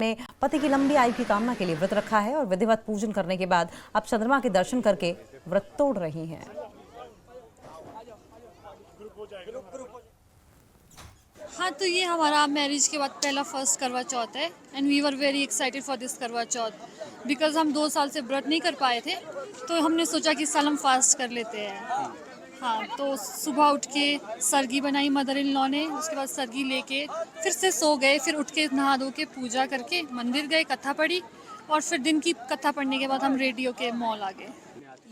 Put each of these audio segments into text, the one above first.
ने पति की लंबी आयु की कामना के लिए व्रत रखा है और विधिवत पूजन करने के बाद अब चंद्रमा के दर्शन करके व्रत तोड़ रही हैं। हाँ, तो ये हमारा मैरिज के बाद पहला फर्स्ट करवा चौथ है and we were very excited for this Karva Chauth because हम 2 साल से व्रत नहीं कर पाए थे, तो हमने सोचा कि इस साल हम फास्ट कर लेते हैं। हाँ, तो सुबह उठ के सरगी बनाई मदर इन लॉ ने, उसके बाद सरगी लेके फिर से सो गए, फिर उठ के नहा धो के पूजा करके मंदिर गए, कथा पढ़ी और फिर दिन की कथा पढ़ने के बाद हम रेडी होके मॉल आ गए।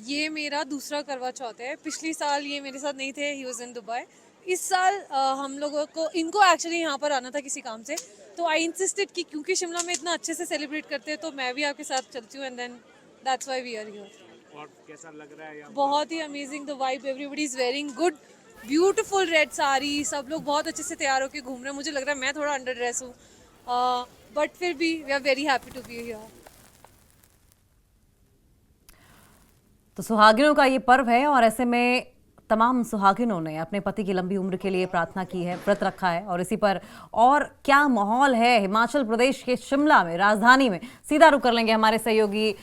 ये मेरा दूसरा करवा चौथ है। पिछली साल ये मेरे साथ नहीं थे, ही वाज इन दुबई। इस साल हम लोगों को इनको एक्चुअली यहाँ पर आना था किसी काम से, तो आई इंसिस्टेड कि क्योंकि शिमला में इतना अच्छे से सेलिब्रेट करते हैं तो मैं भी आपके साथ चलती हूँ and then that's why we are here. और कैसा लग रहा है यहाँ? बहुत ही amazing, the vibe, everybody is wearing good, beautiful red sari, सब लोग बहुत अच्छे से तैयार होकर घूम रहे हैं। मुझे लग रहा है मैं थोड़ा अंडर ड्रेस हूँ, बट फिर भी we are very happy to be here. तो सुहागिनों का ये पर्व है और ऐसे में तमाम सुहागिनों ने अपने पति की लंबी उम्र के लिए प्रार्थना की है, व्रत रखा है। और इसी पर और क्या माहौल है हिमाचल प्रदेश के शिमला में, राजधानी में, सीधा रुख कर लेंगे। हमारे सहयोगी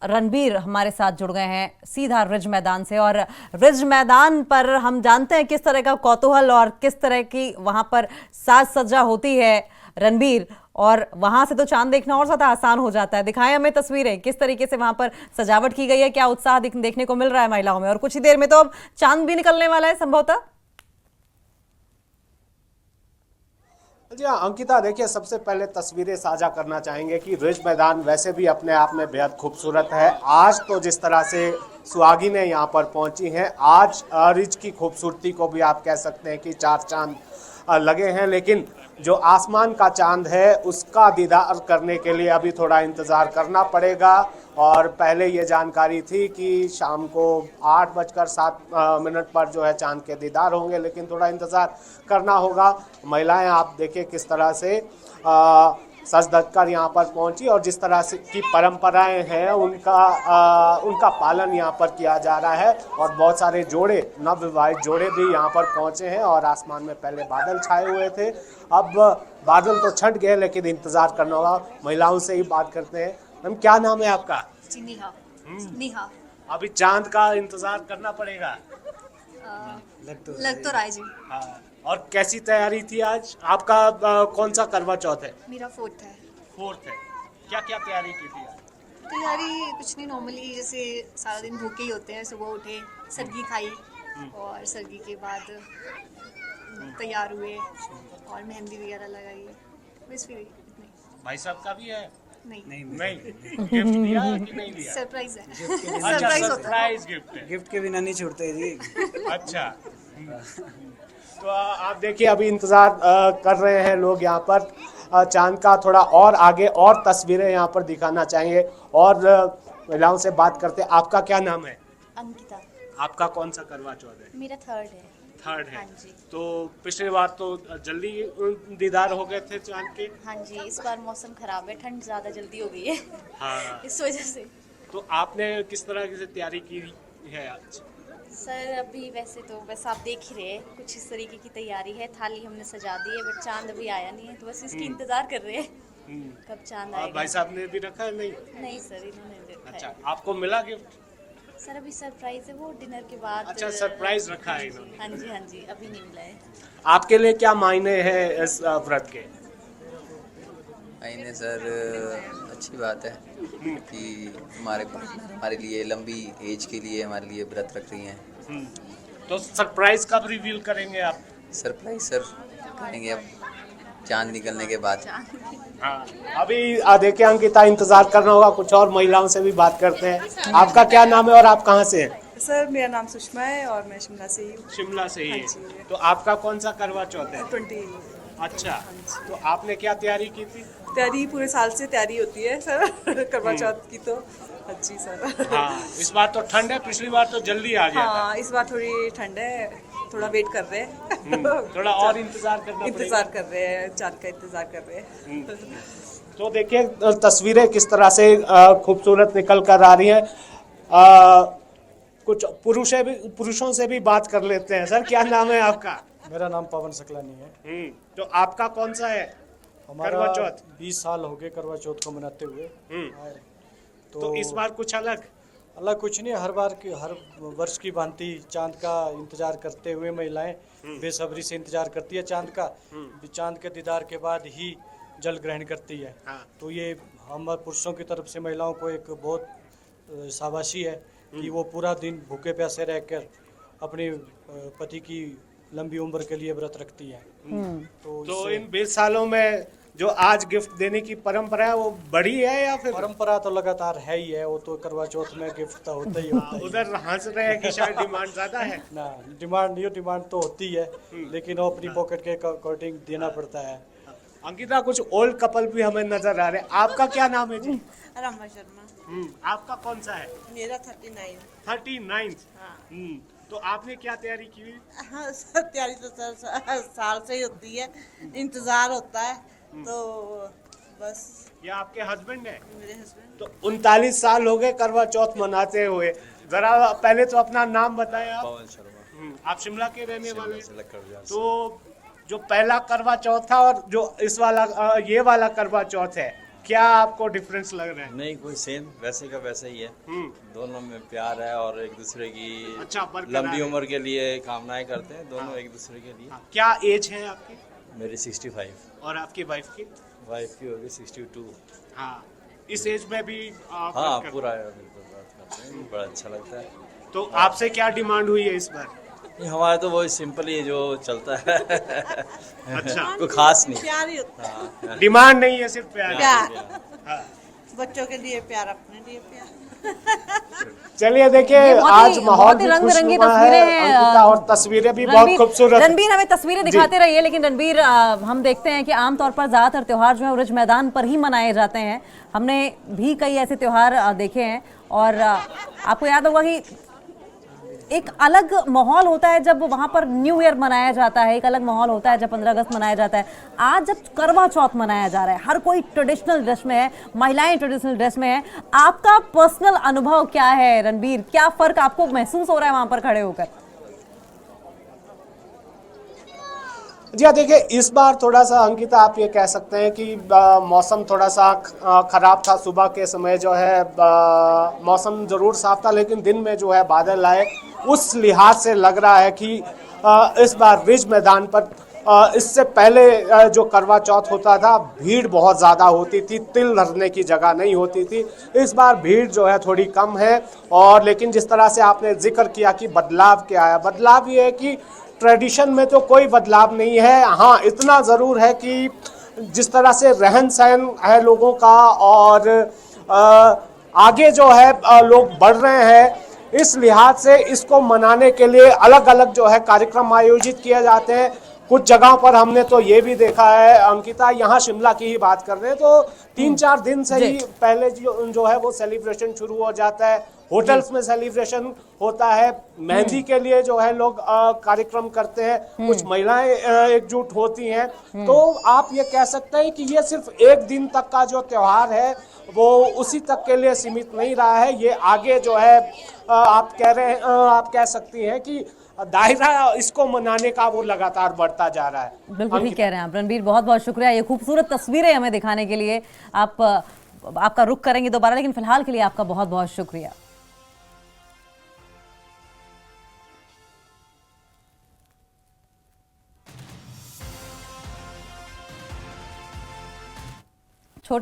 रणबीर हमारे साथ जुड़ गए हैं सीधा रिज मैदान से। और रिज मैदान पर हम जानते हैं किस तरह का कौतूहल और किस तरह की वहां पर साज सज्जा होती है रणबीर, और वहां से तो चांद देखना और ज्यादा आसान हो जाता है। दिखाएं हमें तस्वीरें, किस तरीके से वहां पर सजावट की गई है, क्या उत्साह देखने को मिल रहा है महिलाओं में। और कुछ ही देर में तो अब चांद भी निकलने वाला है संभवतः। जी हाँ अंकिता, देखिए सबसे पहले तस्वीरें साझा करना चाहेंगे कि रिज मैदान वैसे भी अपने आप में बेहद खूबसूरत है। आज तो जिस तरह से सुहागिनें यहाँ पर पहुंची हैं, आज रिज की खूबसूरती को भी आप कह सकते हैं कि 4 चांद लगे हैं, लेकिन जो आसमान का चांद है उसका दीदार करने के लिए अभी थोड़ा इंतज़ार करना पड़ेगा। और पहले ये जानकारी थी कि शाम को 8:07 पर जो है चांद के दीदार होंगे, लेकिन थोड़ा इंतज़ार करना होगा। महिलाएं आप देखिए किस तरह से सज धज कर यहाँ पर पहुँची और जिस तरह से की परंपराएं हैं उनका पालन यहाँ पर किया जा रहा है। और बहुत सारे जोड़े, नवविवाहित जोड़े भी यहाँ पर पहुँचे हैं। और आसमान में पहले बादल छाए हुए थे, अब बादल तो छट गए, लेकिन इंतज़ार करना होगा। महिलाओं से ही बात करते हैं। मैम, क्या नाम है आपका? नेहा। नेहा। अभी चांद का इंतज़ार करना पड़ेगा। लग तो रहा है जी। हाँ, और कैसी तैयारी थी आज? आपका कौन सा करवा चौथ है? मेरा 4th है। 4th है। क्या क्या तैयारी की थी? तैयारी कुछ नहीं, नॉर्मली जैसे सारा दिन भूखे ही होते हैं। सुबह उठे, सरगी खाई और सरगी के बाद तैयार हुए और मेहंदी वगैरह लगाई, बस फिर इतनी। भाई साहब का भी है? नहीं, गिफ्ट दिया कि नहीं दिया? सरप्राइज है। अच्छा, सरप्राइज होता है। सरप्राइज गिफ्ट है। गिफ्ट के बिना नहीं छूटते जी। अच्छा, तो आप देखिए अभी इंतजार कर रहे हैं लोग यहाँ पर चांद का। थोड़ा और आगे और तस्वीरें यहाँ पर दिखाना चाहेंगे और महिलाओं से बात करते हैं। आपका क्या नाम है? अंकिता। आपका कौन सा करवा चौथ है? मेरा 3rd है। 3rd है। हाँ जी। तो पिछली बार तो जल्दी दीदार हो गए थे चांद के। हाँ जी, इस बार मौसम खराब है, ठंड ज़्यादा जल्दी हो गई है। हाँ, इस वजह से। तो आपने किस तरह से तैयारी की है आज? सर अभी वैसे तो बस आप देख ही रहे हैं, कुछ इस तरीके की तैयारी है। थाली हमने सजा दी है, बट चांद अभी आया नहीं है, तो बस इसकी इंतज़ार कर रहे हैं कब चांद और आएगा। भाई साहब ने भी रखा है? नहीं। नहीं सर, इन्होंने देखा अच्छा, है। आपको मिला गिफ्ट? सर अभी सरप्राइज है, वो डिनर के बाद। अच्छा, सरप्राइज रखा है इन्होंने। हाँ जी, अभी नहीं मिला है। आपके लिए क्या मायने हैं इस व्रत के? आईने सर अच्छी बात है कि हमारे लिए लंबी एज के लिए हमारे लिए व्रत रख रही हैं। तो सरप्राइज कब रिवील करेंगे आप? सरप्राइज सर करेंगे अब चांद निकलने के बाद। हाँ, अभी देखिए अंकिता, इंतजार करना होगा। कुछ और महिलाओं से भी बात करते हैं। आपका क्या नाम है और आप कहाँ से हैं? सर मेरा नाम सुषमा है और मैं शिमला से ही हूँ। शिमला से ही हाँ है। जी। तो आपका कौन सा करवा चौथ है? 20। अच्छा, तो आपने क्या तैयारी की थी? तैयारी पूरे साल से तैयारी होती है सर करवा चौथ की, तो अच्छी सर। हाँ, इस बार तो ठंड है, पिछली बार तो जल्दी आ गया था। हाँ, इस बार थोड़ी ठंड है, थोड़ा वेट कर रहे हैं। थोड़ा और इंतजार करना इंतजार कर रहे हैं, चांद का इंतजार कर रहे हैं। तो देखिए तस्वीरें किस तरह से खूबसूरत निकल कर आ रही हैं। कुछ पुरुषों से भी बात कर लेते हैं। सर क्या नाम है आपका? मेरा नाम पवन सकलानी है। तो आपका कौन सा है? हमारा करवा चौथ 20 साल हो गए करवा चौथ को मनाते हुए। हाँ, तो इस बार कुछ अलग? अलग कुछ नहीं, हर बार की हर वर्ष की भांति चांद का इंतजार करते हुए महिलाएं बेसब्री से इंतजार करती है चांद का। चांद के दीदार के बाद ही जल ग्रहण करती है। हाँ। तो ये हम पुरुषों की तरफ से महिलाओं को एक बहुत शाबाशी है कि वो पूरा दिन भूखे प्यासे रहकर अपने पति की लंबी उम्र के लिए व्रत रखती है। तो तो इससे इन 20 सालों में जो आज गिफ्ट देने की परंपरा है वो बढ़ी है या फिर? परंपरा तो लगातार है ही है, वो तो करवा चौथ में गिफ्ट तो होता ही होता है। उधर हंस रहे हैं कि शायद डिमांड ज्यादा है। ना डिमांड तो होती है, लेकिन वो अपनी पॉकेट के अकॉर्डिंग देना पड़ता है। अंकिता, कुछ ओल्ड कपल भी हमें नजर आ रहे हैं। आपका क्या नाम है जी? रमा शर्मा। आपका कौन सा है? मेरा 39। 39। तो आपने क्या तैयारी की हुई? हाँ, तैयारी तो साल से ही होती है, इंतजार होता है, तो बस। ये आपके हस्बैंड है? मेरे हस्बैंड। तो 39 साल हो गए करवा चौथ मनाते हुए। जरा पहले तो अपना नाम बताएं आप। पवन शर्मा। आप शिमला के रहने वाले हैं? से लक्कड़ तो जो पहला करवा चौथ था और जो इस वाला ये वाला करवा चौथ है, क्या आपको डिफरेंस लग रहा है? नहीं, कोई सेम वैसे का वैसा ही है। दोनों में प्यार है और एक दूसरे की अच्छा, बरकरार लंबी है। उम्र के लिए कामनाएं करते हैं दोनों एक दूसरे के लिए। क्या एज है आपकी? मेरी 65, और आपकी वाइफ की? वाइफ की होगी 62। हाँ, इस एज में भी आप हाँ, व्रत करते पूरा बिल्कुल बात करते हैं, बड़ा अच्छा लगता है। हैं। तो आपसे क्या डिमांड हुई है इस बार? ये हमारे तो वही सिंपल ही जो चलता है। अच्छा, कोई खास नहीं। प्यार ही होता है। हाँ, डिमांड नहीं है, सिर्फ प्यार। प्यार, हाँ। बच्चों के लिए प्यार, अपने लिए प्यार। चलिए देखिए, ये बहुत आज ही- माहौल बहुत ही भी रंग-बिरंगी खुशनुमा तस्वीरें है हैं, अंकिता, और तस्वीरें भी बहुत खूबसूरत। रणबीर हमें तस्वीरें दिखाते रहिए, लेकिन रणबीर हम देखते हैं कि आमतौर पर ज्यादातर त्योहार जो है रिज मैदान पर ही मनाए जाते हैं। हमने भी कई ऐसे त्योहार देखे हैं और आपको याद होगा कि एक अलग माहौल होता है जब वहां पर न्यू ईयर मनाया जाता है, एक अलग माहौल होता है जब 15 अगस्त मनाया जाता है। आज जब करवा चौथ मनाया जा रहा है, हर कोई ट्रेडिशनल ड्रेस में है, महिलाएं ट्रेडिशनल ड्रेस में है। आपका पर्सनल अनुभव क्या है रणबीर? क्या फर्क आपको महसूस हो रहा है वहां पर खड़े होकर? जी हाँ, देखिए इस बार थोड़ा सा अंकिता आप ये कह सकते हैं कि मौसम थोड़ा सा खराब था। सुबह के समय जो है मौसम जरूर साफ था, लेकिन दिन में जो है बादल आए। उस लिहाज से लग रहा है कि इस बार रिज मैदान पर इससे पहले जो करवा चौथ होता था भीड़ बहुत ज़्यादा होती थी, तिल धरने की जगह नहीं होती थी। इस बार भीड़ जो है थोड़ी कम है। और लेकिन जिस तरह से आपने जिक्र किया कि बदलाव क्या है, बदलाव ये है कि ट्रेडिशन में तो कोई बदलाव नहीं है। हाँ, इतना ज़रूर है कि जिस तरह से रहन सहन है लोगों का और आगे जो है लोग बढ़ रहे हैं, इस लिहाज से इसको मनाने के लिए अलग अलग जो है कार्यक्रम आयोजित किए जाते हैं। कुछ जगहों पर हमने तो ये भी देखा है अंकिता, यहाँ शिमला की ही बात कर रहे हैं तो 3-4 दिन से ही पहले जो है वो सेलिब्रेशन शुरू हो जाता है। होटल्स में सेलिब्रेशन होता है, मेहंदी के लिए जो है लोग कार्यक्रम करते हैं, कुछ महिलाएं एकजुट होती हैं। तो आप ये कह सकते हैं कि ये सिर्फ एक दिन तक का जो त्योहार है वो उसी तक के लिए सीमित नहीं रहा है। ये आगे जो है आप कह सकती हैं कि दायरा इसको मनाने का वो लगातार बढ़ता जा रहा है। बिल्कुल ठीक कह रहे हैं आप रणबीर, बहुत बहुत शुक्रिया ये खूबसूरत तस्वीरें हमें दिखाने के लिए। आपका रुख करेंगे दोबारा, लेकिन फिलहाल के लिए आपका बहुत बहुत शुक्रिया।